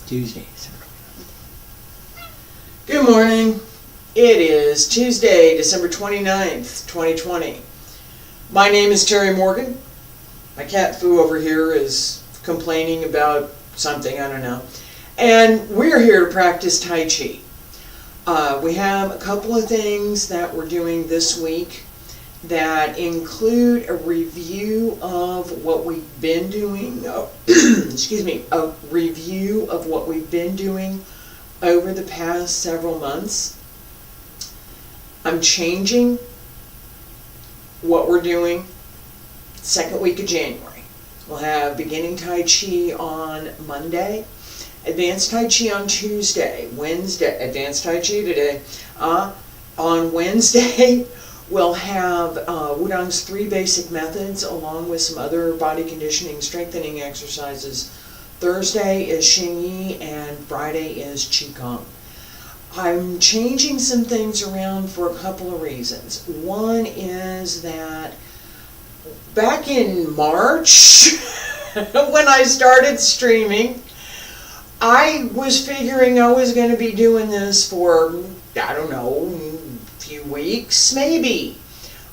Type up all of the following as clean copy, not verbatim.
Tuesday, December 29th. Good morning. It is Tuesday, December 29th, 2020. My name is Terry Morgan. My cat Foo over here is complaining about something, I don't know. And we're here to practice Tai Chi. We have a couple of things that we're doing this week that include a review of what we've been doing, a review of what we've been doing over the past several months. I'm changing what we're doing second week of January. We'll have beginning Tai Chi on Monday, advanced Tai Chi on Tuesday, Wednesday, advanced Tai Chi today. On Wednesday, we'll have Wudang's 3 basic methods along with some other body conditioning strengthening exercises. Thursday is Xing Yi and Friday is Qigong. I'm changing some things around for a couple of reasons. One is that back in March, when I started streaming, I was figuring I was going to be doing this for, I don't know, a few weeks, maybe.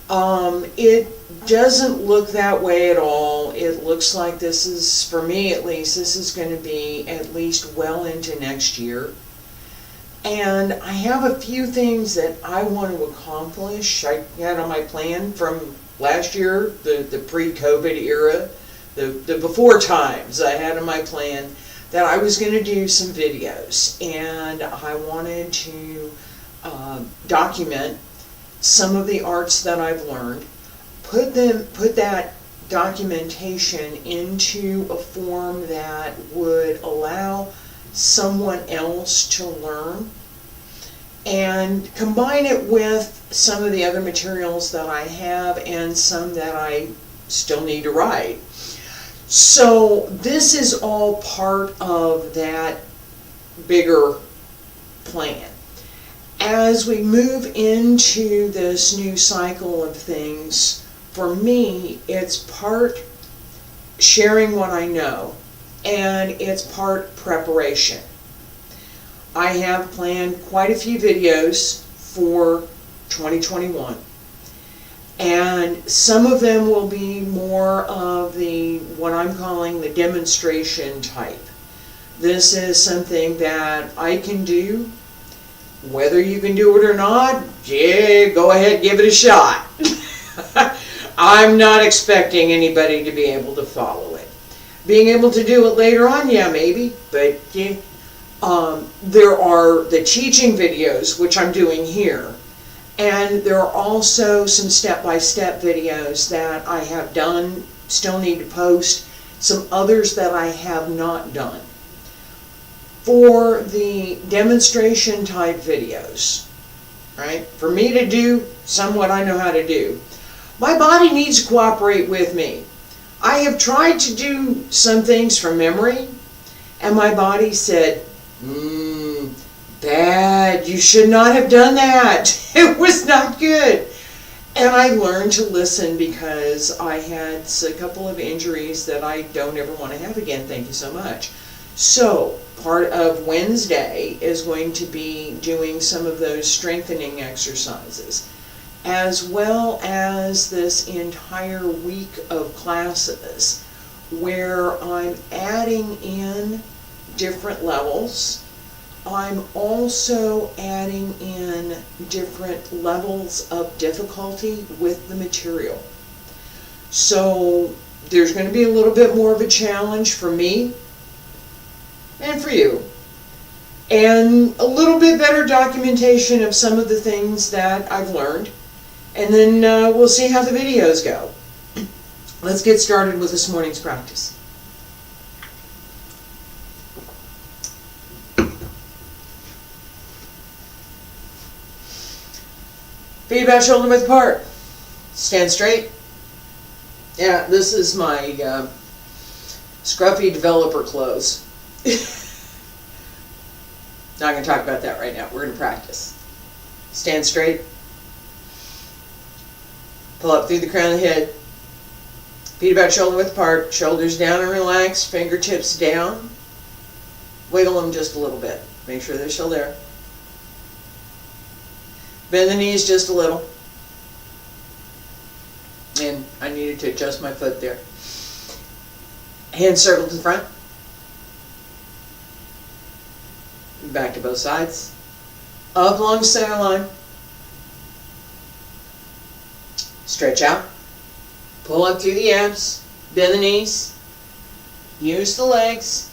It doesn't look that way at all. It looks like this is, for me at least, this is going to be at least well into next year. And I have a few things that I want to accomplish. I had on my plan from last year, the pre-COVID era, the before times. I had on my plan that I was going to do some videos, and I wanted to document some of the arts that I've learned, put that documentation into a form that would allow someone else to learn, and combine it with some of the other materials that I have and some that I still need to write. So this is all part of that bigger plan. As we move into this new cycle of things, for me, it's part sharing what I know, and it's part preparation. I have planned quite a few videos for 2021. And some of them will be more of the, what I'm calling the demonstration type. This is something that I can do. Whether you can do it or not, yeah, go ahead, give it a shot. I'm not expecting anybody to be able to follow it. Being able to do it later on, yeah, maybe, but yeah. There are the teaching videos, which I'm doing here, and there are also some step-by-step videos that I have done, still need to post, some others that I have not done. For the demonstration type videos, right, for me to do somewhat I know how to do, my body needs to cooperate with me. I have tried to do some things from memory, and my body said, bad, you should not have done that. It was not good. And I learned to listen because I had a couple of injuries that I don't ever want to have again, thank you so much. So, part of Wednesday is going to be doing some of those strengthening exercises, as well as this entire week of classes where I'm adding in different levels. I'm also adding in different levels of difficulty with the material. So there's going to be a little bit more of a challenge for me and for you, and a little bit better documentation of some of the things that I've learned, and then we'll see how the videos go. Let's get started with this morning's practice. Feet about shoulder width apart. Stand straight. Yeah, this is my scruffy developer clothes. Not going to talk about that right now. We're going to practice. Stand straight. Pull up through the crown of the head. Feet about shoulder width apart. Shoulders down and relaxed. Fingertips down. Wiggle them just a little bit. Make sure they're still there. Bend the knees just a little. And I needed to adjust my foot there. Hand circle to the front. Back to both sides. Up along center line. Stretch out. Pull up through the abs. Bend the knees. Use the legs.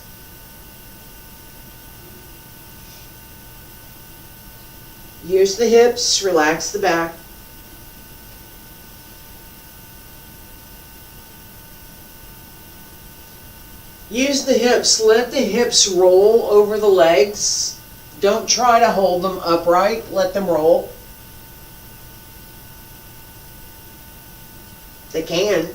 Use the hips. Relax the back. Use the hips. Let the hips roll over the legs. Don't try to hold them upright. Let them roll. They can.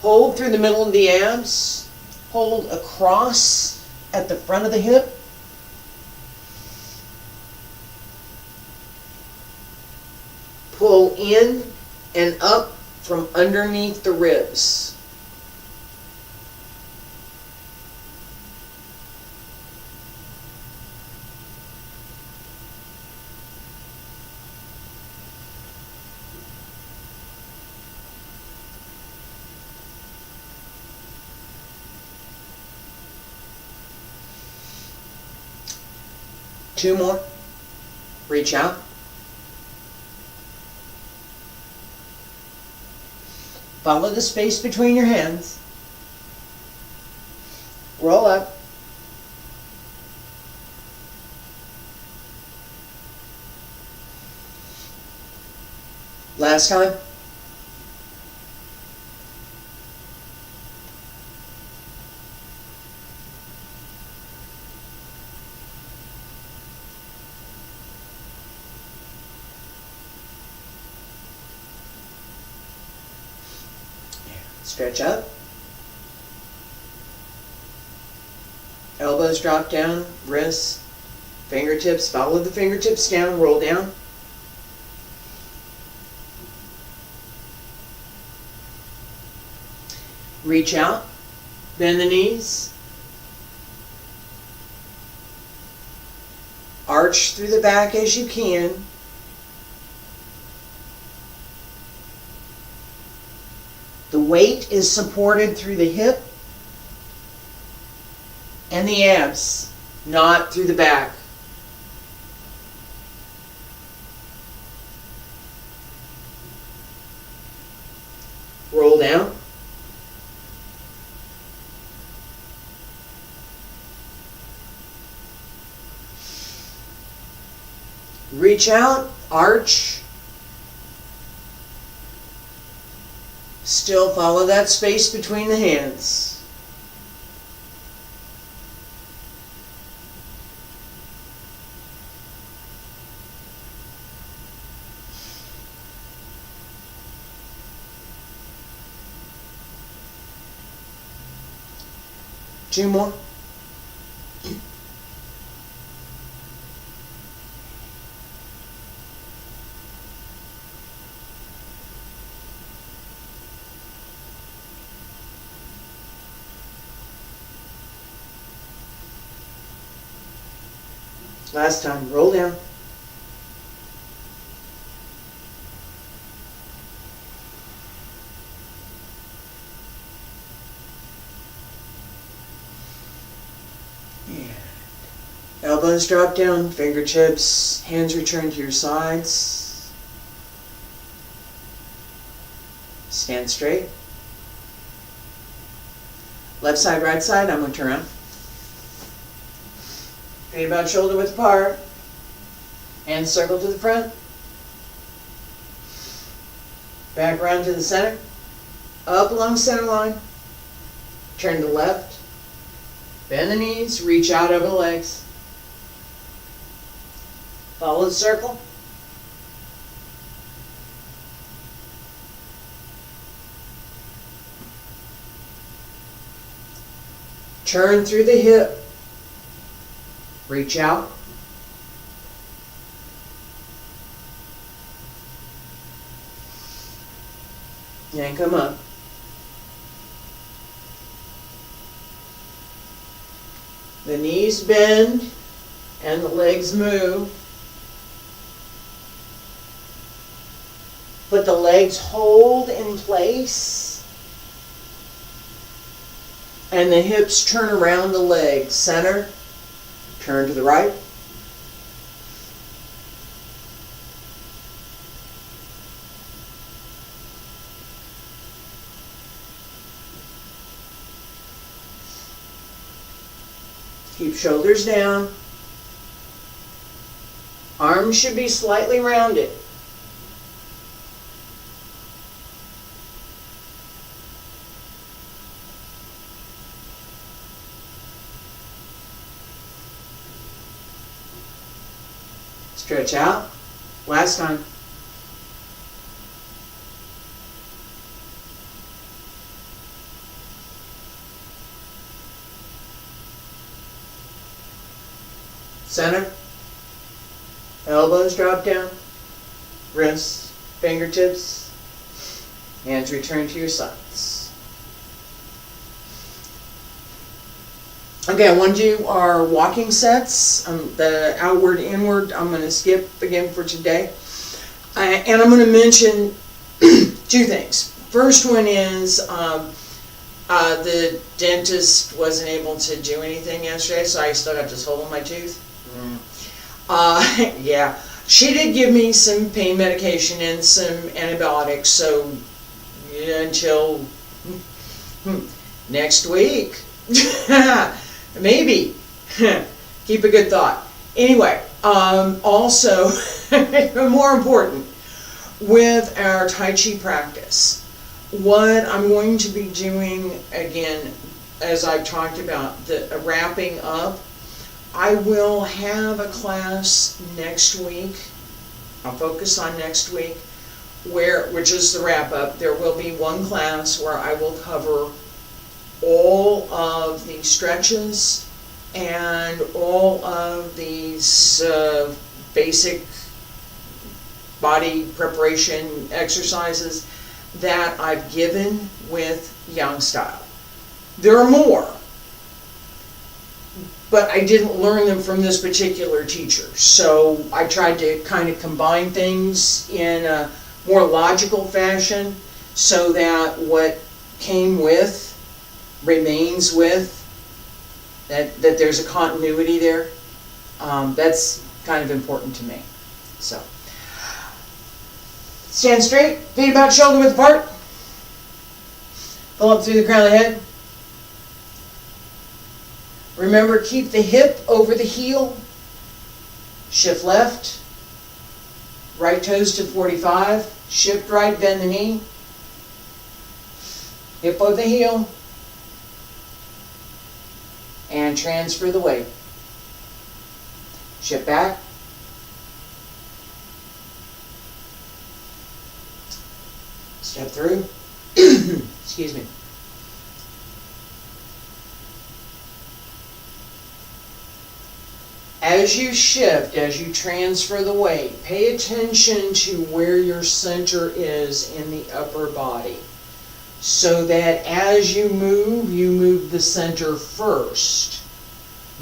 Hold through the middle of the abs. Hold across at the front of the hip. Pull in and up from underneath the ribs. Two more. Reach out. Follow the space between your hands. Roll up. Last time. Stretch up. Elbows drop down, wrists, fingertips, follow the fingertips down, roll down. Reach out, bend the knees. Arch through the back as you can. The weight is supported through the hip and the abs, not through the back. Roll down. Reach out, arch. Still follow that space between the hands. Two more. Last time, roll down. And elbows drop down, fingertips, hands return to your sides. Stand straight. Left side, right side, I'm going to turn around. Feet about shoulder width apart. Hands circle to the front. Back around to the center. Up along center line. Turn to the left. Bend the knees. Reach out over the legs. Follow the circle. Turn through the hip. Reach out. And come up. The knees bend and the legs move. But the legs hold in place. And the hips turn around the legs. Center. Turn to the right. Keep shoulders down. Arms should be slightly rounded. Stretch out. Last time. Center. Elbows drop down. Wrists, fingertips. Hands return to your sides. Okay, I want to do our walking sets. The outward, inward, I'm going to skip again for today. And I'm going to mention two things. First one is the dentist wasn't able to do anything yesterday, so I still got this hole in my tooth. Yeah, she did give me some pain medication and some antibiotics, so until next week, maybe. Keep a good thought. Anyway, also, more important, with our Tai Chi practice, what I'm going to be doing, again, as I've talked about, the wrapping up, I will have a class next week. I'll focus on next week, which is the wrap up. There will be one class where I will cover all of the stretches and all of these basic body preparation exercises that I've given with Yang Style. There are more, but I didn't learn them from this particular teacher. So I tried to kind of combine things in a more logical fashion so that what came with remains with, that there's a continuity there. That's kind of important to me. So, stand straight, feet about shoulder width apart. Pull up through the crown of the head. Remember, keep the hip over the heel. Shift left. Right toes to 45. Shift right, bend the knee. Hip over the heel. And transfer the weight. Shift back. Step through. Excuse me. As you shift, as you transfer the weight, pay attention to where your center is in the upper body, so that as you move the center first,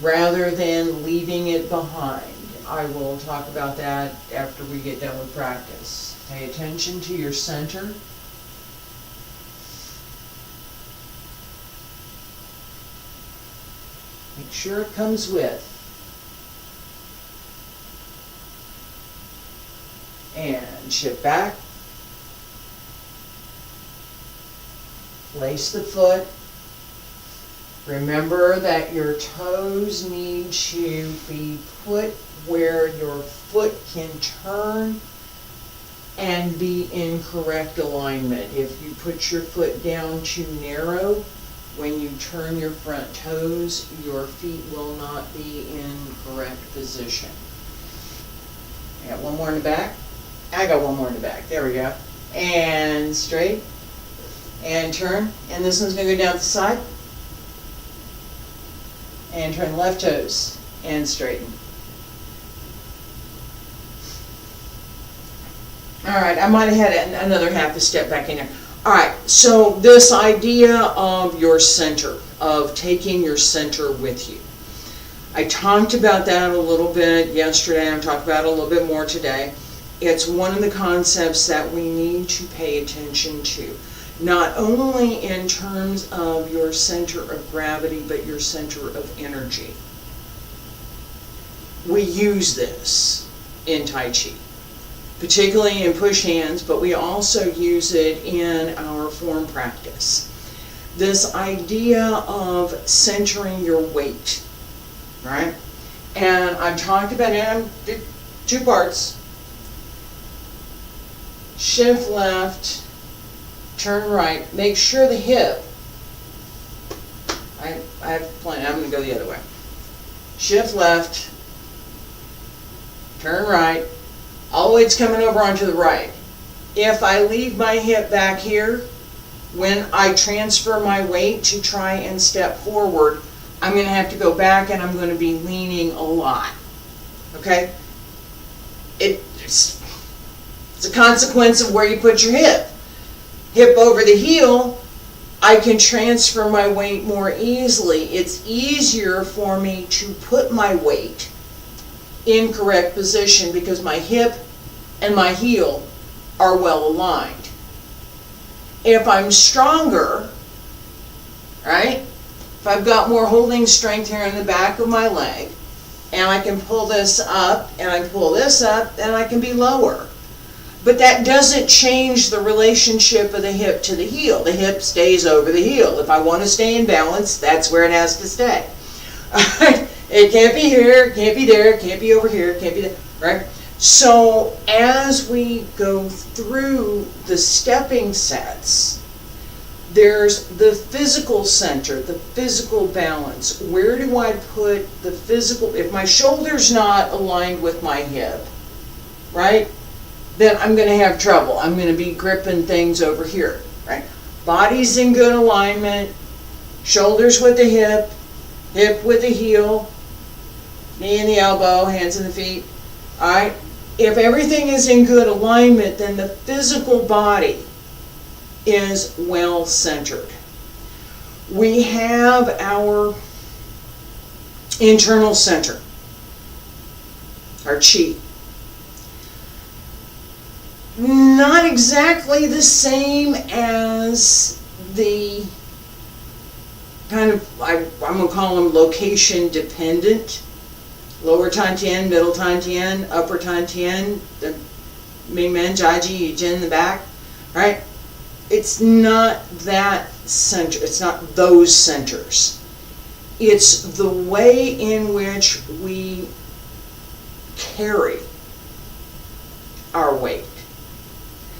rather than leaving it behind. I will talk about that after we get done with practice. Pay attention to your center. Make sure it comes with. And shift back. Place the foot. Remember that your toes need to be put where your foot can turn and be in correct alignment. If you put your foot down too narrow, when you turn your front toes, your feet will not be in correct position. I got one more in the back. I got one more in the back. There we go. And straight. And turn. And this one's going to go down the side. And turn left toes. And straighten. Alright, I might have had another half a step back in there. Alright, so this idea of your center, of taking your center with you. I talked about that a little bit yesterday. I'm talking about it a little bit more today. It's one of the concepts that we need to pay attention to. Not only in terms of your center of gravity, but your center of energy. We use this in Tai Chi, particularly in push hands, but we also use it in our form practice. This idea of centering your weight, right? And I've talked about it in 2 parts. Shift left, turn right. Make sure the hip, I have to plan, I'm going to go the other way. Shift left, turn right. All the way it's coming over onto the right. If I leave my hip back here, when I transfer my weight to try and step forward, I'm going to have to go back and I'm going to be leaning a lot. Okay? It's a consequence of where you put your hip. Hip over the heel, I can transfer my weight more easily. It's easier for me to put my weight in correct position because my hip and my heel are well aligned. If I'm stronger, right? If I've got more holding strength here in the back of my leg, and I can pull this up, and I can pull this up, then I can be lower. But that doesn't change the relationship of the hip to the heel. The hip stays over the heel. If I want to stay in balance, that's where it has to stay. It can't be here, it can't be there, it can't be over here, it can't be there, right? So as we go through the stepping sets, there's the physical center, the physical balance. Where do I put the physical? If my shoulder's not aligned with my hip, right, then I'm going to have trouble. I'm going to be gripping things over here, right? Body's in good alignment, shoulders with the hip, hip with the heel, knee and the elbow, hands and the feet, all right? If everything is in good alignment, then the physical body is well centered. We have our internal center, our chi. Not exactly the same as the kind of, I'm going to call them location dependent. Lower Tantien, middle Tantien, upper Tantien, the Mingmen, Taiji, Yujin in the back, right? It's not that center, it's not those centers. It's the way in which we carry our weight.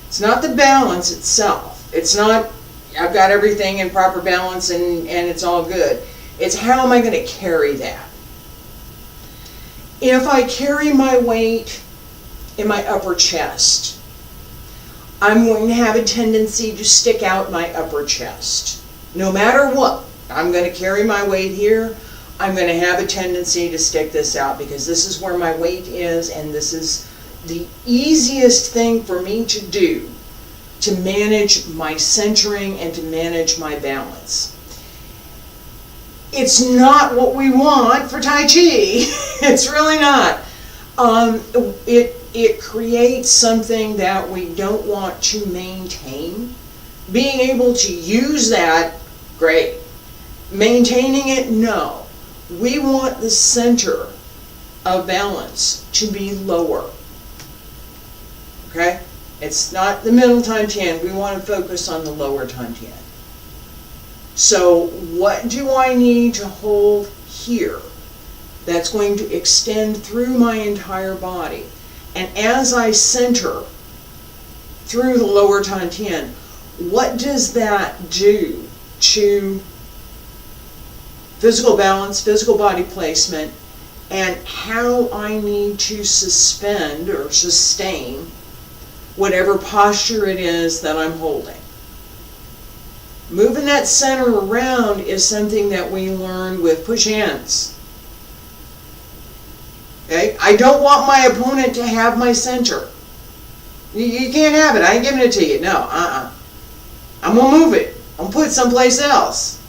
It's not the balance itself. It's not, I've got everything in proper balance and it's all good. It's how am I going to carry that? If I carry my weight in my upper chest, I'm going to have a tendency to stick out my upper chest. No matter what, I'm going to carry my weight here. I'm going to have a tendency to stick this out because this is where my weight is and this is the easiest thing for me to do to manage my centering and to manage my balance. It's not what we want for Tai Chi. It's really not. It creates something that we don't want to maintain. Being able to use that, great. Maintaining it, no. We want the center of balance to be lower. Okay? It's not the middle Tantien. We want to focus on the lower Tantien. So what do I need to hold here that's going to extend through my entire body? And as I center through the lower Tantien, what does that do to physical balance, physical body placement, and how I need to suspend or sustain whatever posture it is that I'm holding? Moving that center around is something that we learned with push hands. Okay? I don't want my opponent to have my center. You can't have it. I ain't giving it to you. No, I'm going to move it. I'm going to put it someplace else.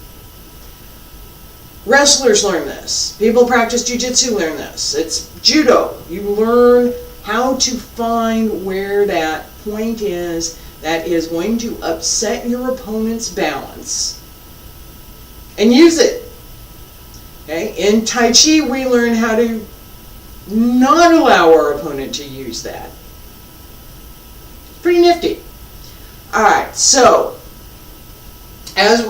Wrestlers learn this. People who practice jiu-jitsu learn this. It's judo. You learn how to find where that point is that is going to upset your opponent's balance and use it. Okay? In Tai Chi, we learn how to not allow our opponent to use that. Pretty nifty. Alright, so as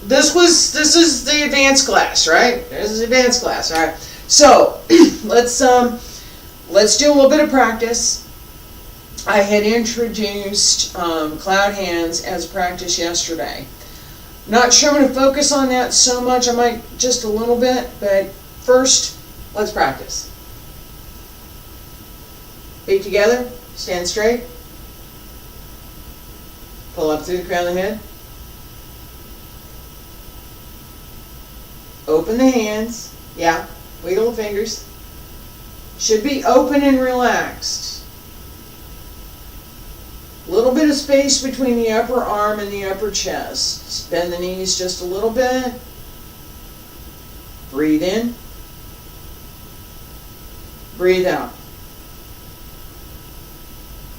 this is the advanced class, right? This is the advanced class, alright. So let's do a little bit of practice. I had introduced cloud hands as practice yesterday. Not sure I'm going to focus on that so much. I might just a little bit, but first, let's practice. Feet together, stand straight. Pull up through the crown of the head. Open the hands. Yeah, wiggle the fingers. Should be open and relaxed. A little bit of space between the upper arm and the upper chest. Bend the knees just a little bit. Breathe in. Breathe out.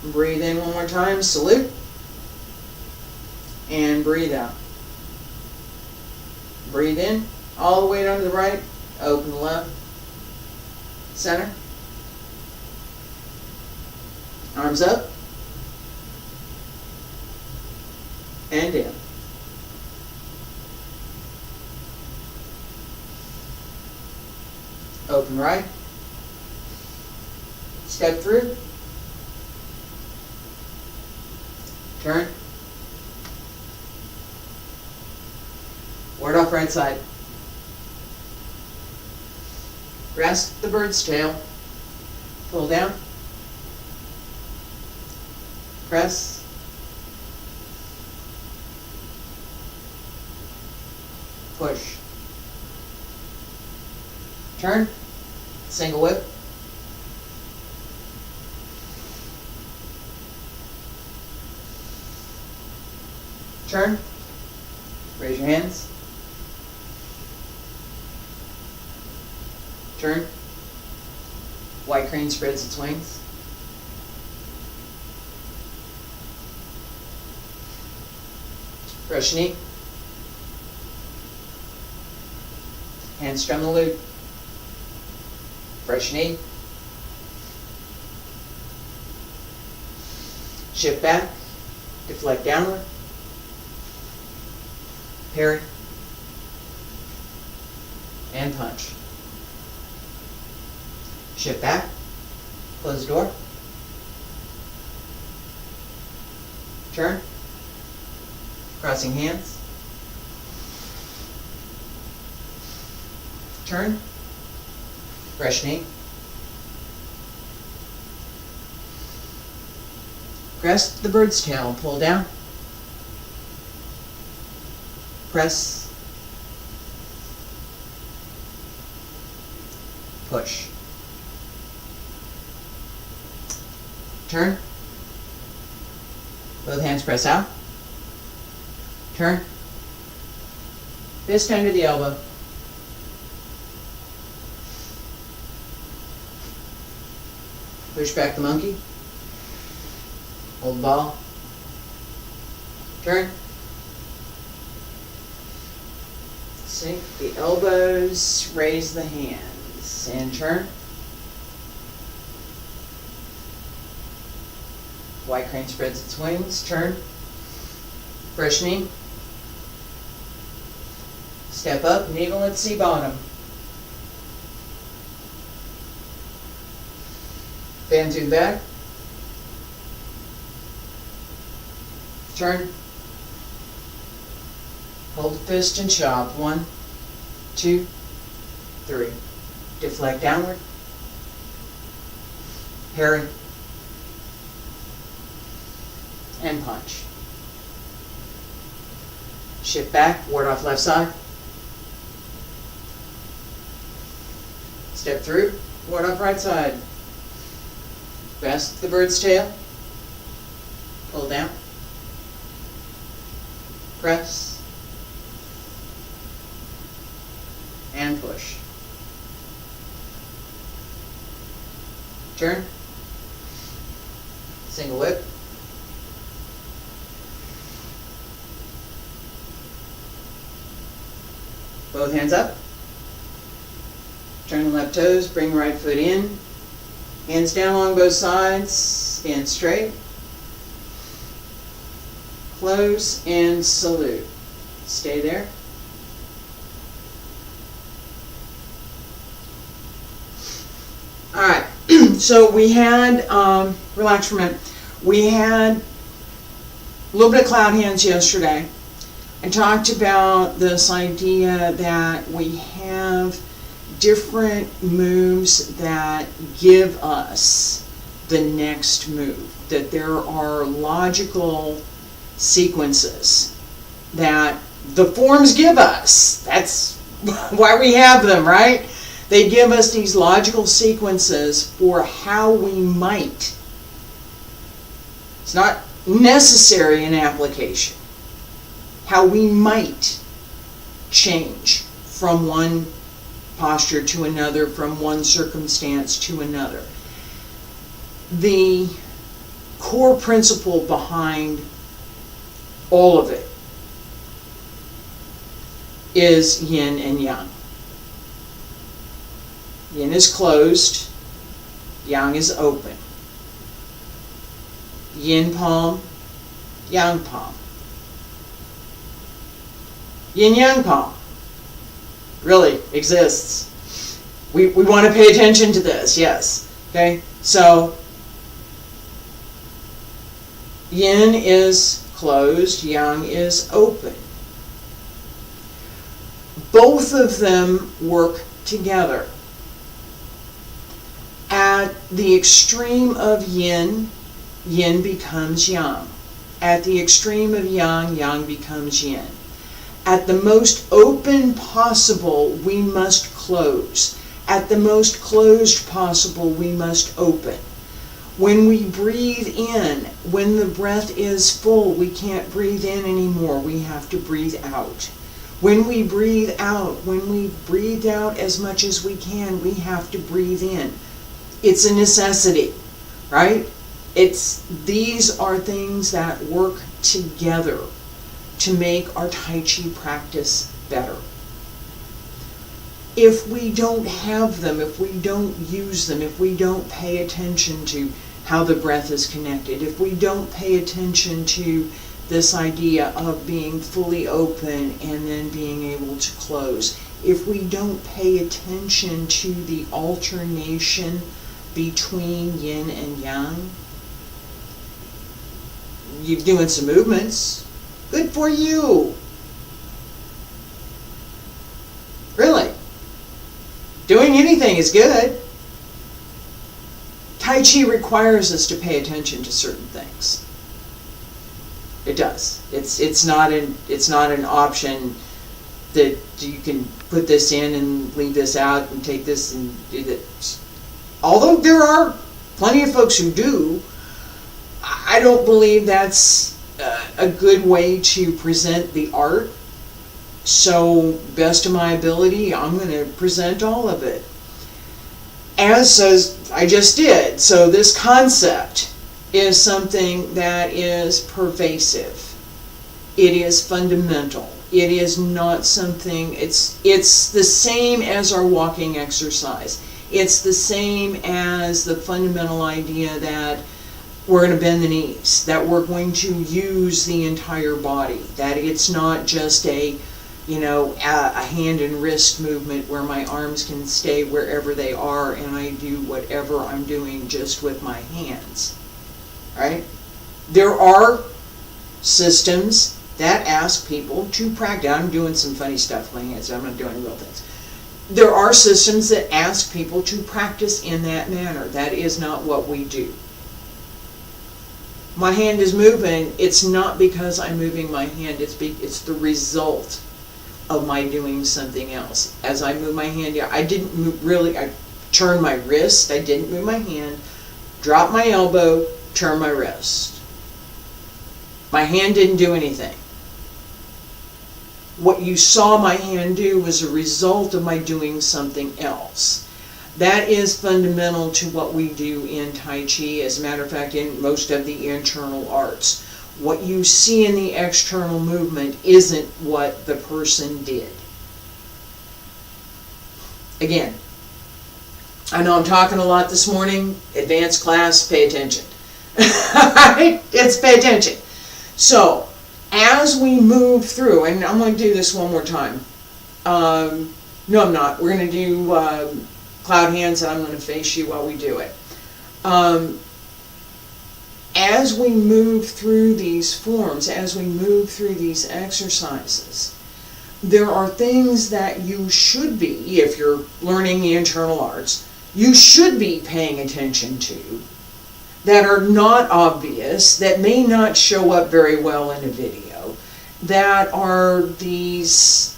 Breathe in one more time. Salute. And breathe out. Breathe in. All the way down to the right. Open the left. Center. Arms up. And in. Open right. Step through. Turn. Ward off right side. Rest the bird's tail. Pull down. Press. Push. Turn. Single whip. Turn. Raise your hands. Turn. White crane spreads its wings. Brush knee. Hands strum the lute. Brush knee. Shift back. Deflect downward. Parry. And punch. Shift back. Close the door. Turn. Crossing hands. Turn. Brush knee. Press the bird's tail. Pull down. Press. Push. Turn. Both hands press out. Turn. Fist under the elbow. Push back the monkey. Hold the ball. Turn. Sink the elbows, raise the hands, and turn. White crane spreads its wings, turn. Brush knee. Step up, navel, let's see bottom. Bend through the back. Turn. Hold the fist and chop. 1, 2, 3. Deflect downward. Parry. And punch. Shift back, ward off left side. Step through, ward off right side. Grasp the bird's tail. Pull down. Press. And push. Turn. Single whip. Both hands up. Turn the left toes, bring right foot in. Hands down along both sides, stand straight. Close and salute. Stay there. Alright, so we had, relax for a minute, we had a little bit of cloud hands yesterday. I talked about this idea that we have different moves that give us the next move, that there are logical sequences that the forms give us. That's why we have them, right? They give us these logical sequences for how we might. It's not necessary in application. How we might change from one posture to another, from one circumstance to another. The core principle behind all of it is yin and yang. Yin is closed, yang is open. Yin palm, yang palm. Yin-yang palm really exists. We want to pay attention to this, yes. Okay, so yin is closed, yang is open. Both of them work together. At the extreme of yin, yin becomes yang. At the extreme of yang, yang becomes yin. At the most open possible, we must close. At the most closed possible, we must open. When we breathe in, when the breath is full, we can't breathe in anymore. We have to breathe out. When we breathe out, when we breathe out as much as we can, we have to breathe in. It's a necessity, right? These are things that work together to make our Tai Chi practice better. If we don't have them, if we don't use them, if we don't pay attention to how the breath is connected, if we don't pay attention to this idea of being fully open and then being able to close, if we don't pay attention to the alternation between yin and yang, you're doing some movements. Good for you. Really. Doing anything is good. Tai Chi requires us to pay attention to certain things. It does. It's not an option that you can put this in and leave this out and take this and do that. Although there are plenty of folks who do, I don't believe that's a good way to present the art. So, best of my ability, I'm going to present all of it. As I just did. So this concept is something that is pervasive. It is fundamental. It is not something, it's the same as our walking exercise. It's the same as the fundamental idea that we're going to bend the knees, that we're going to use the entire body, that it's not just a hand and wrist movement where my arms can stay wherever they are and I do whatever I'm doing just with my hands, right? There are systems that ask people to practice. I'm doing some funny stuff with my hands, so I'm not doing real things. There are systems that ask people to practice in that manner. That is not what we do. My hand is moving, it's not because I'm moving my hand, it's the result of my doing something else. As I move my hand, I didn't move really, I turned my wrist, I didn't move my hand, dropped my elbow, turn my wrist. My hand didn't do anything. What you saw my hand do was a result of my doing something else. That is fundamental to what we do in Tai Chi, as a matter of fact, in most of the internal arts. What you see in the external movement isn't what the person did. Again, I know I'm talking a lot this morning. Advanced class, pay attention. It's pay attention. So, as we move through, and I'm going to do this one more time. No, I'm not. We're going to do cloud hands, and I'm going to face you while we do it. As we move through these forms, as we move through these exercises, there are things that you should be, if you're learning the internal arts, you should be paying attention to that are not obvious, that may not show up very well in a video, that are these,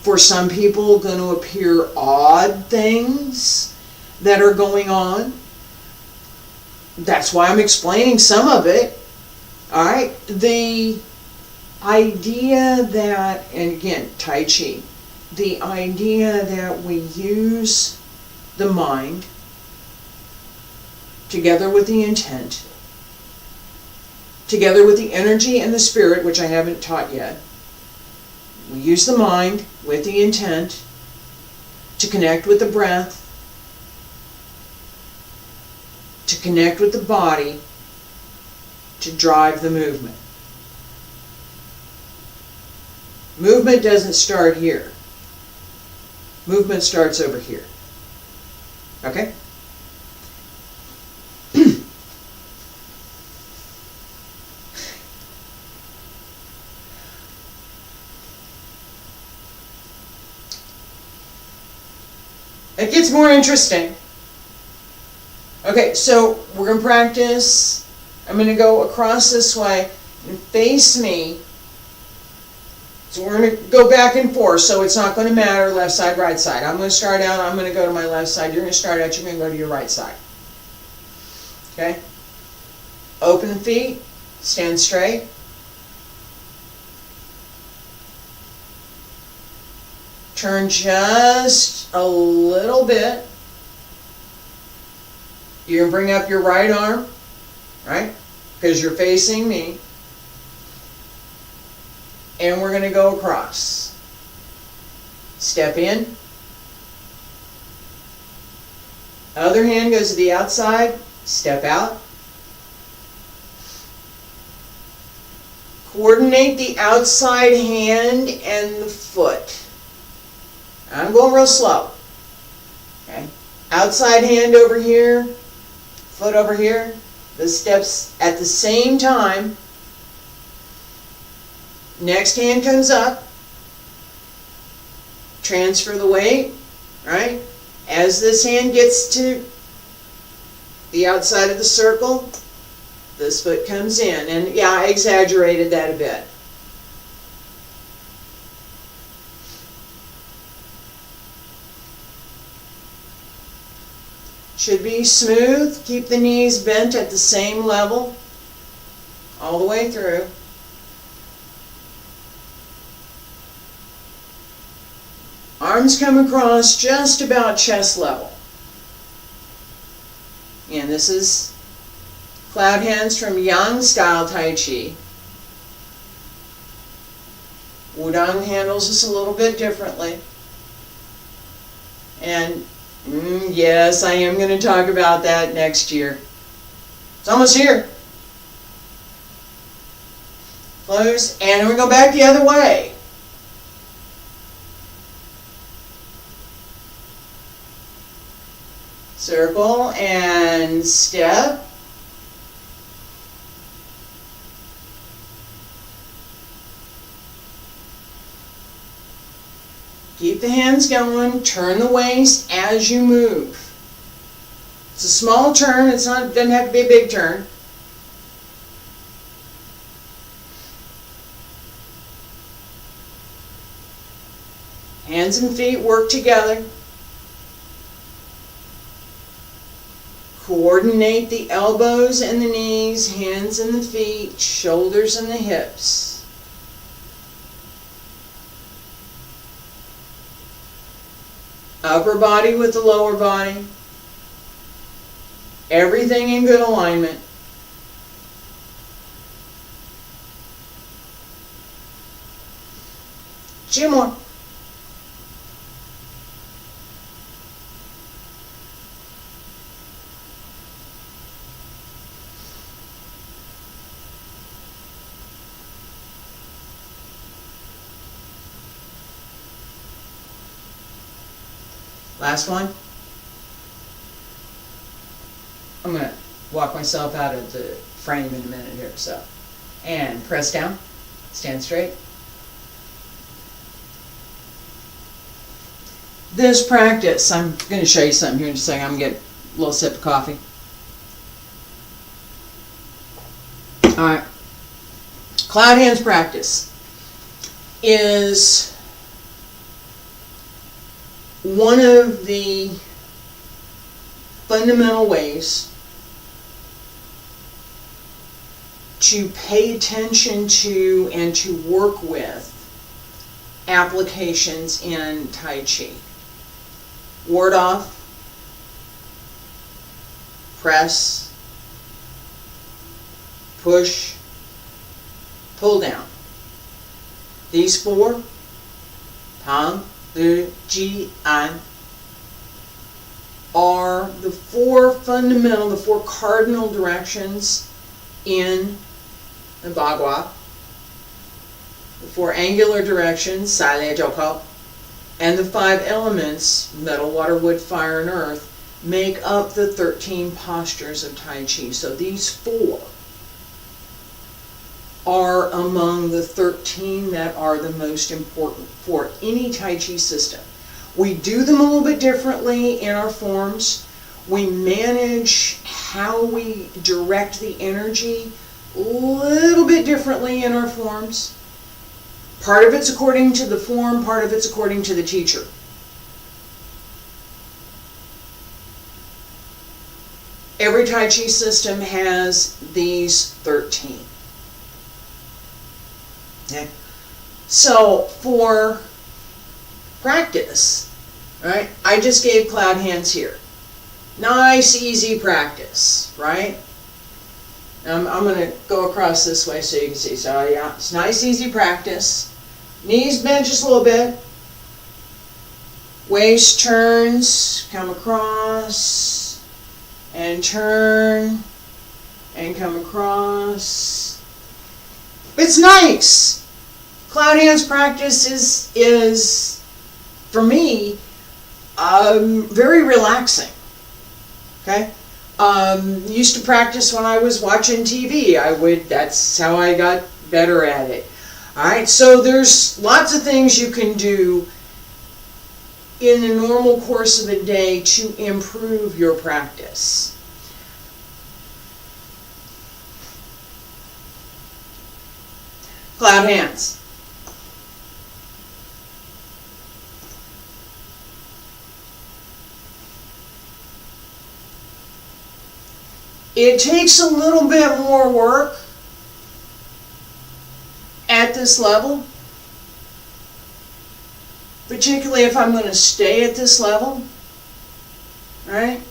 for some people, going to appear odd things that are going on. That's why I'm explaining some of it. Alright, the idea that, and again, Tai Chi, the idea that we use the mind together with the intent, together with the energy and the spirit, which I haven't taught yet. We use the mind with the intent to connect with the breath, to connect with the body, to drive the movement. Movement doesn't start here. Movement starts over here. Okay? It gets more interesting. Okay, so we're going to practice. I'm going to go across this way and face me. So we're going to go back and forth, so it's not going to matter left side, right side. I'm going to start out, I'm going to go to my left side. You're going to start out, you're going to go to your right side. Okay? Open the feet, stand straight. Turn just a little bit. You're going to bring up your right arm, right? Because you're facing me. And we're going to go across. Step in. Other hand goes to the outside. Step out. Coordinate the outside hand and the foot. I'm going real slow. Okay. Outside hand over here, foot over here. The steps at the same time. Next hand comes up. Transfer the weight, right? As this hand gets to the outside of the circle, this foot comes in. And yeah, I exaggerated that a bit. Should be smooth. Keep the knees bent at the same level all the way through. Arms come across just about chest level. And this is cloud hands from Yang style Tai Chi. Wudang handles this a little bit differently. And yes, I am going to talk about that next year. It's almost here. Close, and we go back the other way. Circle and step. Keep the hands going. Turn the waist as you move. It's a small turn. It doesn't have to be a big turn. Hands and feet work together. Coordinate the elbows and the knees, hands and the feet, shoulders and the hips. Upper body with the lower body. Everything in good alignment. Two more. Last one. I'm going to walk myself out of the frame in a minute here. So, and press down, stand straight. This practice, I'm going to show you something here in just a second. I'm going to get a little sip of coffee. All right. Cloud hands practice is one of the fundamental ways to pay attention to and to work with applications in Tai Chi. Ward off, press, push, pull down. These four, Tang, Lu, Ji, An, are the four fundamental, the four cardinal directions in the Bagua. The four angular directions, Sai Le Joko, and the five elements, metal, water, wood, fire, and earth, make up the 13 postures of Tai Chi. So these four are among the 13 that are the most important for any Tai Chi system. We do them a little bit differently in our forms. We manage how we direct the energy a little bit differently in our forms. Part of it's according to the form, part of it's according to the teacher. Every Tai Chi system has these 13. Okay. So for practice, right? I just gave cloud hands here. Nice, easy practice, right? I'm going to go across this way so you can see. So yeah, it's nice, easy practice. Knees bent just a little bit. Waist turns, come across, and turn, and come across. It's nice. Cloud hands practice is for me, very relaxing. Okay? Used to practice when I was watching TV. That's how I got better at it. Alright, so there's lots of things you can do in the normal course of a day to improve your practice. Cloud hands. It takes a little bit more work at this level, particularly if I'm going to stay at this level, right?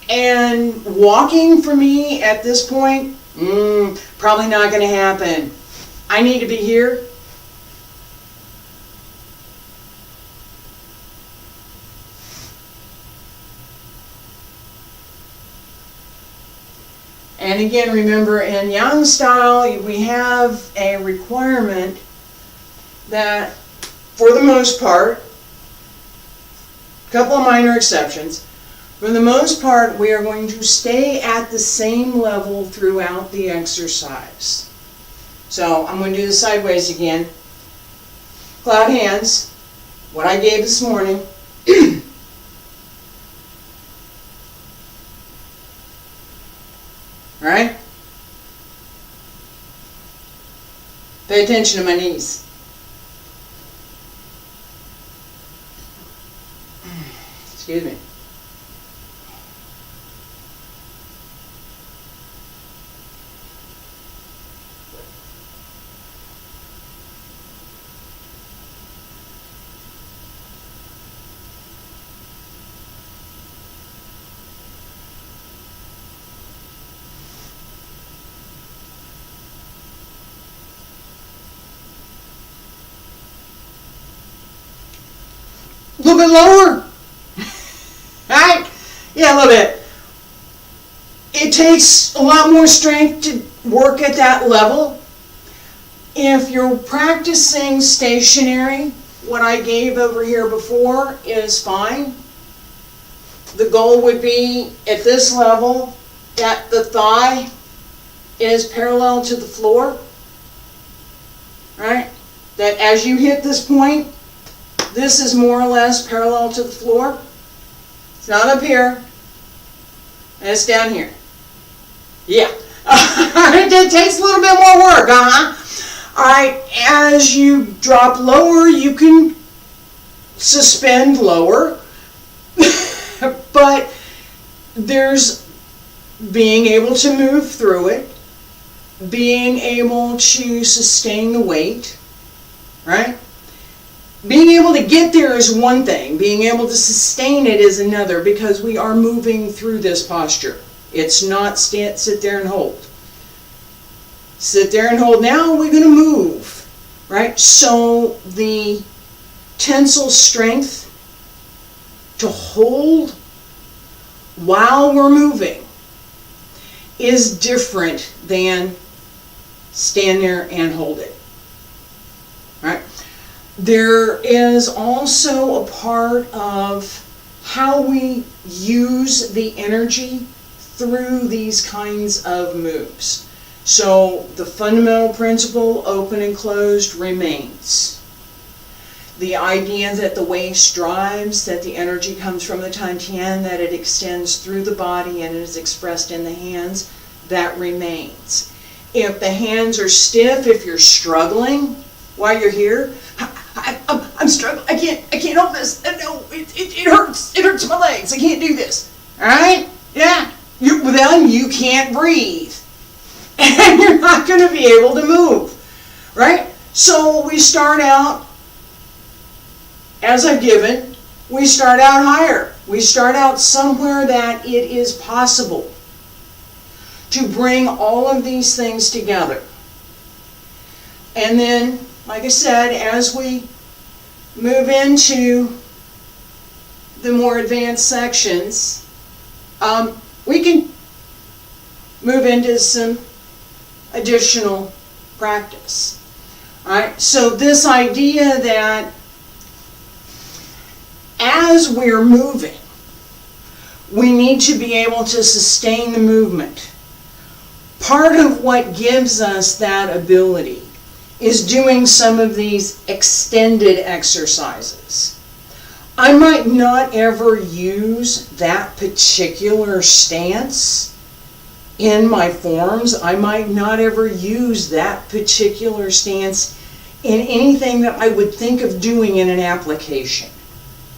And walking for me at this point, probably not going to happen. I need to be here. And again, remember, in Yang style, we have a requirement that, for the most part, a couple of minor exceptions, for the most part, we are going to stay at the same level throughout the exercise. So I'm going to do the sideways again. Cloud hands, what I gave this morning. All right? Pay attention to my knees. Excuse me. little bit lower. Right? Yeah, a little bit. It takes a lot more strength to work at that level. If you're practicing stationary, what I gave over here before is fine. The goal would be at this level that the thigh is parallel to the floor, right? That as you hit this point, this is more or less parallel to the floor. It's not up here, and it's down here. Yeah. It takes a little bit more work, Alright, as you drop lower, you can suspend lower, but there's being able to move through it, being able to sustain the weight, right? Being able to get there is one thing, being able to sustain it is another, because we are moving through this posture. It's not sit there and hold. Sit there and hold. Now we're going to move, right? So the tensile strength to hold while we're moving is different than stand there and hold it, right? There is also a part of how we use the energy through these kinds of moves. So the fundamental principle, open and closed, remains. The idea that the waist drives, that the energy comes from the Tantian, that it extends through the body and is expressed in the hands, that remains. If the hands are stiff, if you're struggling while you're here, I'm struggling, I can't hold this, no, it hurts, it hurts my legs, I can't do this, alright? Yeah, then you can't breathe. And you're not going to be able to move, right? So we start out, as I've given, we start out higher. We start out somewhere that it is possible to bring all of these things together. And then, like I said, as we move into the more advanced sections, we can move into some additional practice. Alright, so this idea that as we're moving, we need to be able to sustain the movement. Part of what gives us that ability is doing some of these extended exercises. I might not ever use that particular stance in my forms. I might not ever use that particular stance in anything that I would think of doing in an application.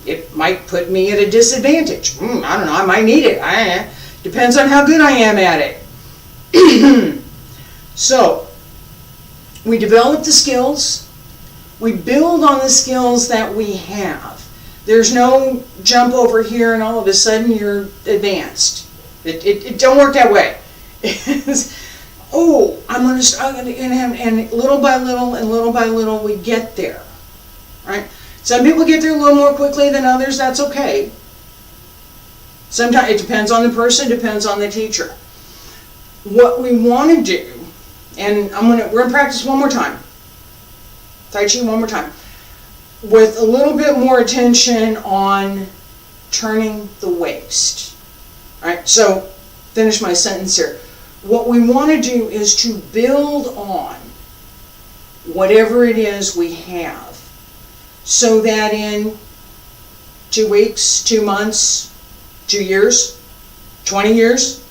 It might put me at a disadvantage. I don't know, I might need it. Depends on how good I am at it. So, we develop the skills. We build on the skills that we have. There's no jump over here and all of a sudden you're advanced. It don't work that way. Oh, I'm going to have, and little by little we get there, right? Some people get there a little more quickly than others. That's okay. Sometimes it depends on the person, depends on the teacher. What we want to do, and we're going to practice one more time. Tai Chi one more time, with a little bit more attention on turning the waist. All right. So, finish my sentence here. What we want to do is to build on whatever it is we have, so that in 2 weeks, 2 months, 2 years, 20 years,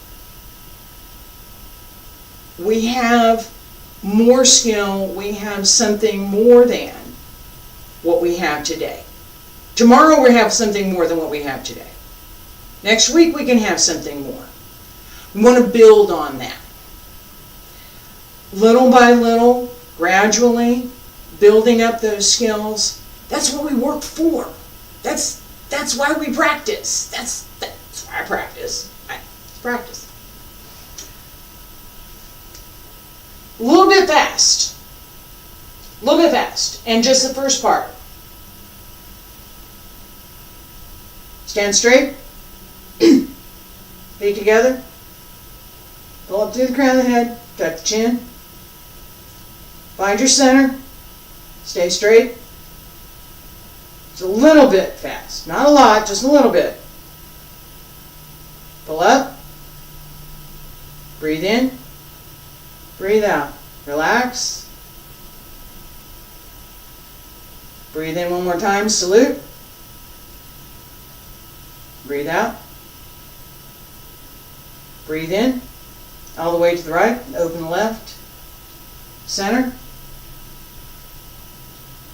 we have more skill, we have something more than what we have today. Tomorrow we have something more than what we have today. Next week we can have something more. We want to build on that. Little by little, gradually, building up those skills. That's what we work for. That's why we practice. That's why I practice. Practice. A little bit fast. And just the first part. Stand straight. Feet together. Pull up through the crown of the head. Tuck the chin. Find your center. Stay straight. It's a little bit fast. Not a lot, just a little bit. Pull up. Breathe in. Breathe out. Relax. Breathe in one more time. Salute. Breathe out. Breathe in. All the way to the right. Open the left. Center.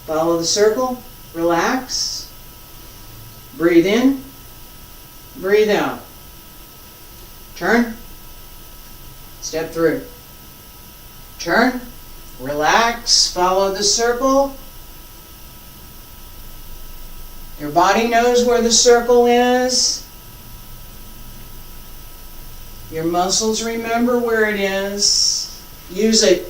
Follow the circle. Relax. Breathe in. Breathe out. Turn. Step through. Turn. Relax. Follow the circle. Your body knows where the circle is. Your muscles remember where it is. Use it.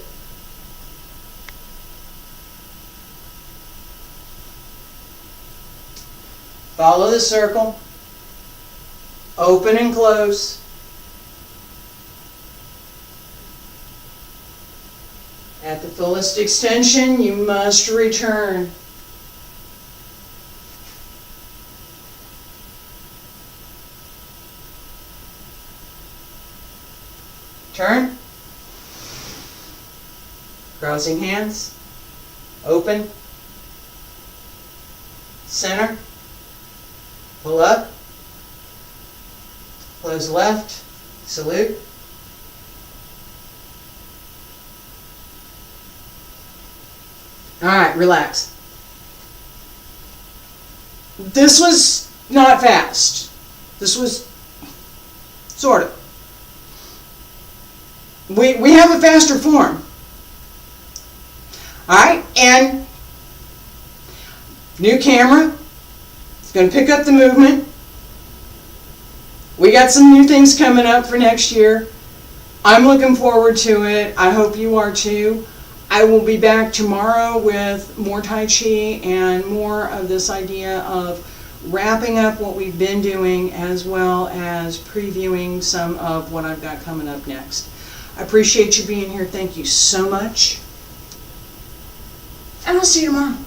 Follow the circle. Open and close. At the fullest extension, you must return. Turn. Crossing hands. Open. Center. Pull up. Close left. Salute. All right, relax. This was not fast. This was sort of. We have a faster form. All right, and new camera. It's going to pick up the movement. We got some new things coming up for next year. I'm looking forward to it. I hope you are too. I will be back tomorrow with more Tai Chi and more of this idea of wrapping up what we've been doing as well as previewing some of what I've got coming up next. I appreciate you being here. Thank you so much. And I'll see you tomorrow.